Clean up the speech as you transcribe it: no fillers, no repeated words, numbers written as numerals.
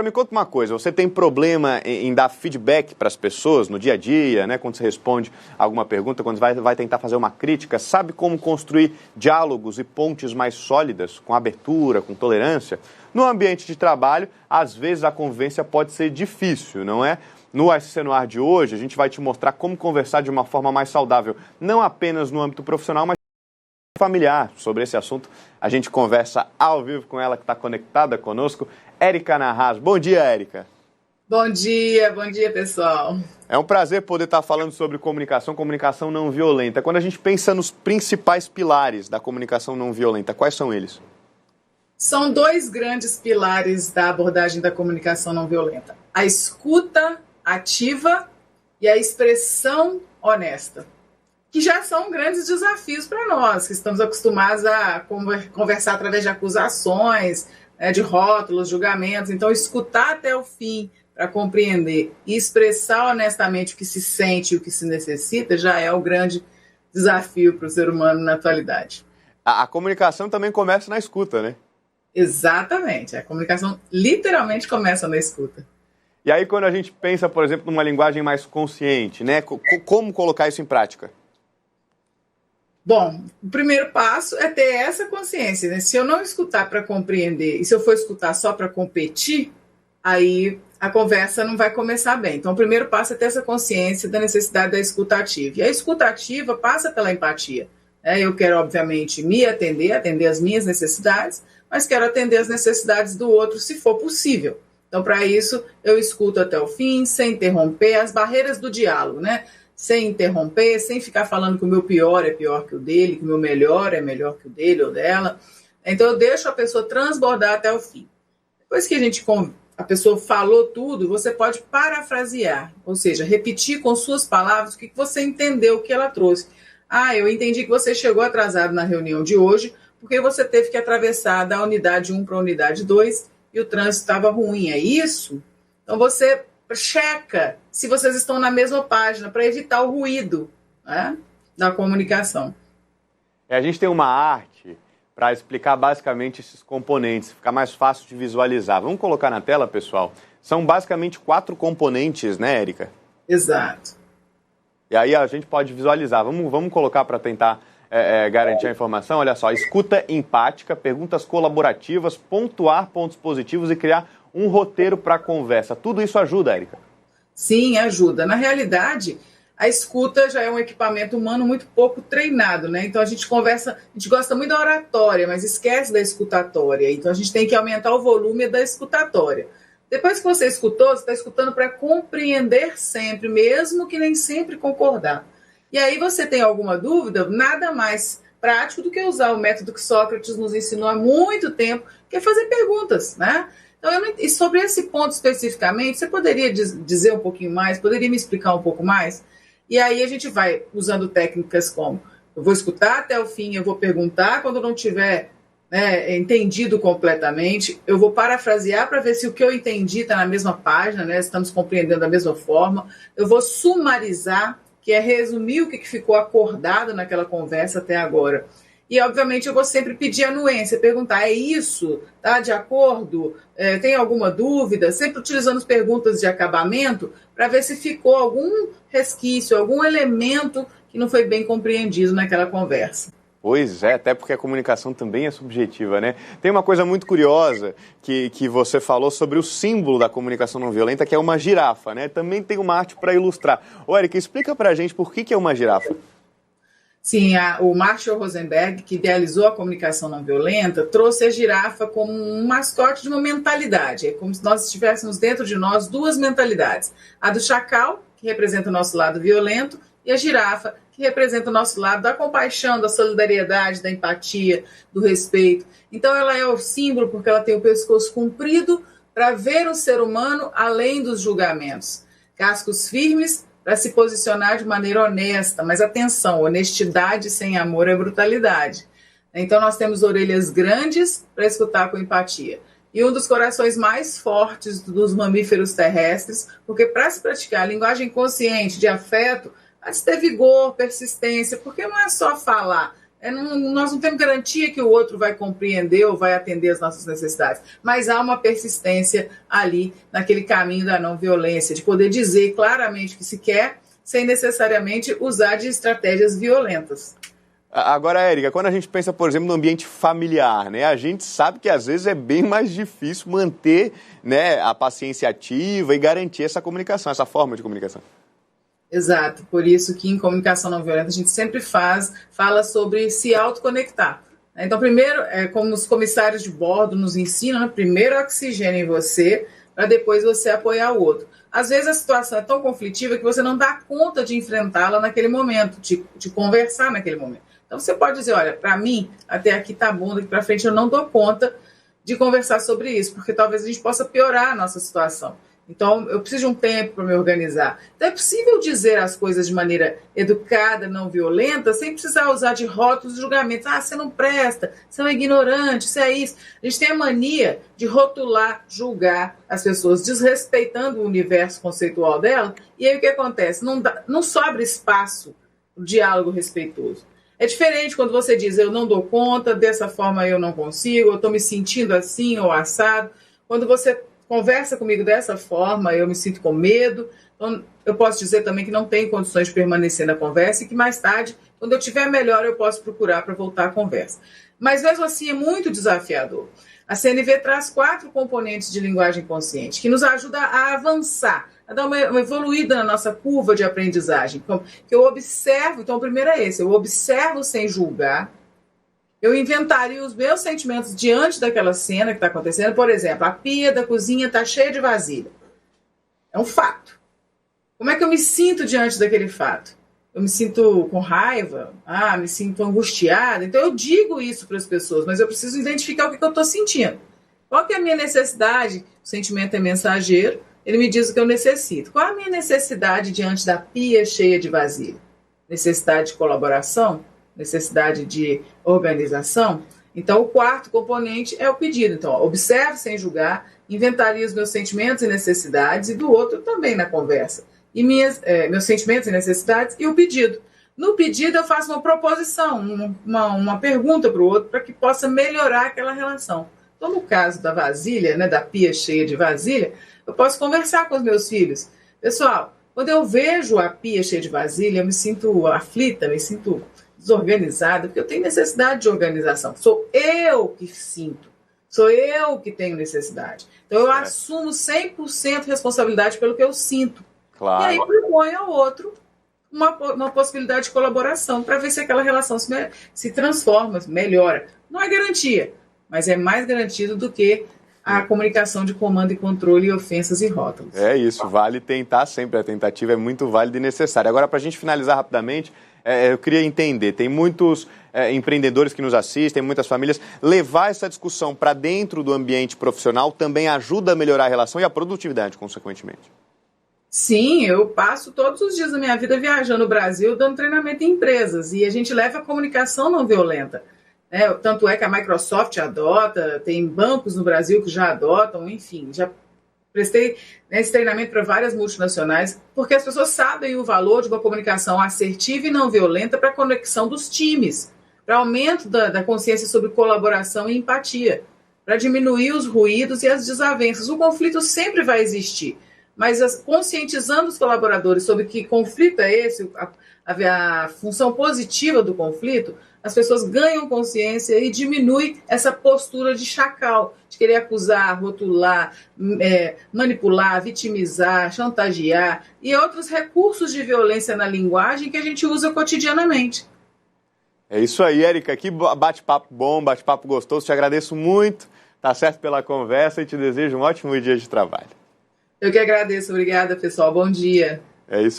Me conta uma coisa, você tem problema em dar feedback para as pessoas no dia a dia, né? Quando você responde alguma pergunta, quando vai tentar fazer uma crítica, sabe como construir diálogos e pontes mais sólidas, com abertura, com tolerância? No ambiente de trabalho, às vezes a convivência pode ser difícil, não é? No ASC no Ar de hoje, a gente vai te mostrar como conversar de uma forma mais saudável, não apenas no âmbito profissional, mas familiar. Sobre esse assunto, a gente conversa ao vivo com ela que está conectada conosco, Érica Narraz. Bom dia, Érica. Bom dia, pessoal. É um prazer poder estar falando sobre comunicação não violenta. Quando a gente pensa nos principais pilares da comunicação não violenta, quais são eles? São dois grandes pilares da abordagem da comunicação não violenta: a escuta ativa e a expressão honesta, que já são grandes desafios para nós, que estamos acostumados a conversar através de acusações, de rótulos, julgamentos. Então, escutar até o fim para compreender e expressar honestamente o que se sente e o que se necessita já é o grande desafio para o ser humano na atualidade. A comunicação também começa na escuta, né? Exatamente. A comunicação literalmente começa na escuta. E aí, quando a gente pensa, por exemplo, numa linguagem mais consciente, né? Como colocar isso em prática? Bom, o primeiro passo é ter essa consciência, né? Se eu não escutar para compreender e se eu for escutar só para competir, aí a conversa não vai começar bem. Então, o primeiro passo é ter essa consciência da necessidade da escuta ativa. E a escuta ativa passa pela empatia. Eu quero, obviamente, me atender as minhas necessidades, mas quero atender as necessidades do outro, se for possível. Então, para isso, eu escuto até o fim, sem interromper, as barreiras do diálogo, né? Sem interromper, sem ficar falando que o meu pior é pior que o dele, que o meu melhor é melhor que o dele ou dela. Então, eu deixo a pessoa transbordar até o fim. Depois que a pessoa falou tudo, você pode parafrasear, ou seja, repetir com suas palavras o que você entendeu que ela trouxe. Eu entendi que você chegou atrasado na reunião de hoje, porque você teve que atravessar da unidade 1 para a unidade 2 e o trânsito estava ruim, é isso? Então, você checa se vocês estão na mesma página para evitar o ruído, né, da comunicação. A gente tem uma arte para explicar basicamente esses componentes, ficar mais fácil de visualizar. Vamos colocar na tela, pessoal? São basicamente 4 componentes, né, Érica? Exato. E aí a gente pode visualizar. Vamos colocar para tentar garantir a informação. Olha só, escuta empática, perguntas colaborativas, pontuar pontos positivos e criar um roteiro para a conversa. Tudo isso ajuda, Érica? Sim, ajuda. Na realidade, a escuta já é um equipamento humano muito pouco treinado, né? Então a gente gosta muito da oratória, mas esquece da escutatória. Então a gente tem que aumentar o volume da escutatória. Depois que você escutou, você está escutando para compreender sempre, mesmo que nem sempre concordar. E aí você tem alguma dúvida, nada mais prático do que usar o método que Sócrates nos ensinou há muito tempo, que é fazer perguntas, né? Então, e sobre esse ponto especificamente, você poderia dizer um pouquinho mais? Poderia me explicar um pouco mais? E aí a gente vai usando técnicas como: eu vou escutar até o fim, eu vou perguntar quando não tiver entendido completamente, eu vou parafrasear para ver se o que eu entendi está na mesma página, né? Estamos compreendendo da mesma forma. Eu vou sumarizar, que é resumir o que ficou acordado naquela conversa até agora. E, obviamente, eu vou sempre pedir anuência, perguntar: é isso? Tá de acordo? Tem alguma dúvida? Sempre utilizando perguntas de acabamento para ver se ficou algum resquício, algum elemento que não foi bem compreendido naquela conversa. Pois é, até porque a comunicação também é subjetiva, né? Tem uma coisa muito curiosa que você falou sobre o símbolo da comunicação não violenta, que é uma girafa, né? Também tem uma arte para ilustrar. Ô, Érica, explica pra gente por que é uma girafa. Sim, o Marshall Rosenberg, que idealizou a comunicação não violenta, trouxe a girafa como um mascote de uma mentalidade. É como se nós estivéssemos dentro de nós duas mentalidades. A do chacal, que representa o nosso lado violento, e a girafa, que representa o nosso lado da compaixão, da solidariedade, da empatia, do respeito. Então ela é o símbolo porque ela tem o pescoço comprido para ver o ser humano além dos julgamentos. Cascos firmes para se posicionar de maneira honesta, mas atenção, honestidade sem amor é brutalidade. Então nós temos orelhas grandes para escutar com empatia. E um dos corações mais fortes dos mamíferos terrestres, porque para se praticar a linguagem consciente de afeto, há de ter vigor, persistência, porque não é só falar, Nós não temos garantia que o outro vai compreender ou vai atender as nossas necessidades, mas há uma persistência ali naquele caminho da não violência, de poder dizer claramente o que se quer, sem necessariamente usar de estratégias violentas. Agora, Érica, quando a gente pensa, por exemplo, no ambiente familiar, né, a gente sabe que às vezes é bem mais difícil manter, né, a paciência ativa e garantir essa comunicação, essa forma de comunicação. Exato, por isso que em comunicação não violenta a gente sempre fala sobre se autoconectar. Então, primeiro, como os comissários de bordo nos ensinam, né, primeiro oxigênio em você, para depois você apoiar o outro. Às vezes a situação é tão conflitiva que você não dá conta de enfrentá-la naquele momento, de conversar naquele momento. Então você pode dizer, olha, para mim, até aqui tá bom, daqui para frente eu não dou conta de conversar sobre isso, porque talvez a gente possa piorar a nossa situação. Então, eu preciso de um tempo para me organizar. Então, é possível dizer as coisas de maneira educada, não violenta, sem precisar usar de rótulos e julgamentos. Ah, você não presta, você é um ignorante, isso é isso. A gente tem a mania de rotular, julgar as pessoas, desrespeitando o universo conceitual dela. E aí o que acontece? Não sobra espaço para o diálogo respeitoso. É diferente quando você diz, eu não dou conta, dessa forma eu não consigo, eu estou me sentindo assim ou assado. Quando você conversa comigo dessa forma, eu me sinto com medo. Então, eu posso dizer também que não tenho condições de permanecer na conversa e que mais tarde, quando eu estiver melhor, eu posso procurar para voltar à conversa. Mas mesmo assim é muito desafiador. A CNV traz 4 componentes de linguagem consciente que nos ajuda a avançar, a dar uma evoluída na nossa curva de aprendizagem. Que eu observo, então o primeiro é esse, eu observo sem julgar. Eu inventaria os meus sentimentos diante daquela cena que está acontecendo. Por exemplo, a pia da cozinha está cheia de vasilha. É um fato. Como é que eu me sinto diante daquele fato? Eu me sinto com raiva? Me sinto angustiada? Então eu digo isso para as pessoas, mas eu preciso identificar o que eu estou sentindo. Qual que é a minha necessidade? O sentimento é mensageiro, ele me diz o que eu necessito. Qual é a minha necessidade diante da pia cheia de vasilha? Necessidade de colaboração? Necessidade de organização? Então, o 4º componente é o pedido. Então, observe sem julgar, inventaria os meus sentimentos e necessidades e do outro também na conversa. E meus sentimentos e necessidades e o pedido. No pedido, eu faço uma proposição, uma pergunta para o outro para que possa melhorar aquela relação. Então, no caso da vasilha, né, da pia cheia de vasilha, eu posso conversar com os meus filhos. Pessoal, quando eu vejo a pia cheia de vasilha, eu me sinto aflita, me sinto desorganizada, porque eu tenho necessidade de organização. Sou eu que sinto. Sou eu que tenho necessidade. Então, eu assumo 100% responsabilidade pelo que eu sinto. Claro. E aí, proponho ao outro uma possibilidade de colaboração para ver se aquela relação se transforma, melhora. Não é garantia, mas é mais garantido do que a comunicação de comando e controle, ofensas e rótulos. É isso, vale tentar sempre. A tentativa é muito válida e necessária. Agora, para a gente finalizar rapidamente, eu queria entender, tem muitos empreendedores que nos assistem, muitas famílias, levar essa discussão para dentro do ambiente profissional também ajuda a melhorar a relação e a produtividade, consequentemente. Sim, eu passo todos os dias da minha vida viajando no Brasil, dando treinamento em empresas, e a gente leva a comunicação não violenta. Tanto é que a Microsoft adota, tem bancos no Brasil que já adotam, enfim, já prestei esse treinamento para várias multinacionais, porque as pessoas sabem o valor de uma comunicação assertiva e não violenta para a conexão dos times, para aumento da consciência sobre colaboração e empatia, para diminuir os ruídos e as desavenças. O conflito sempre vai existir, mas conscientizando os colaboradores sobre que conflito é esse, a função positiva do conflito, as pessoas ganham consciência e diminui essa postura de chacal, de querer acusar, rotular, manipular, vitimizar, chantagear e outros recursos de violência na linguagem que a gente usa cotidianamente. É isso aí, Érica. Que bate-papo bom, bate-papo gostoso. Te agradeço muito, tá certo, pela conversa e te desejo um ótimo dia de trabalho. Eu que agradeço. Obrigada, pessoal. Bom dia. É isso.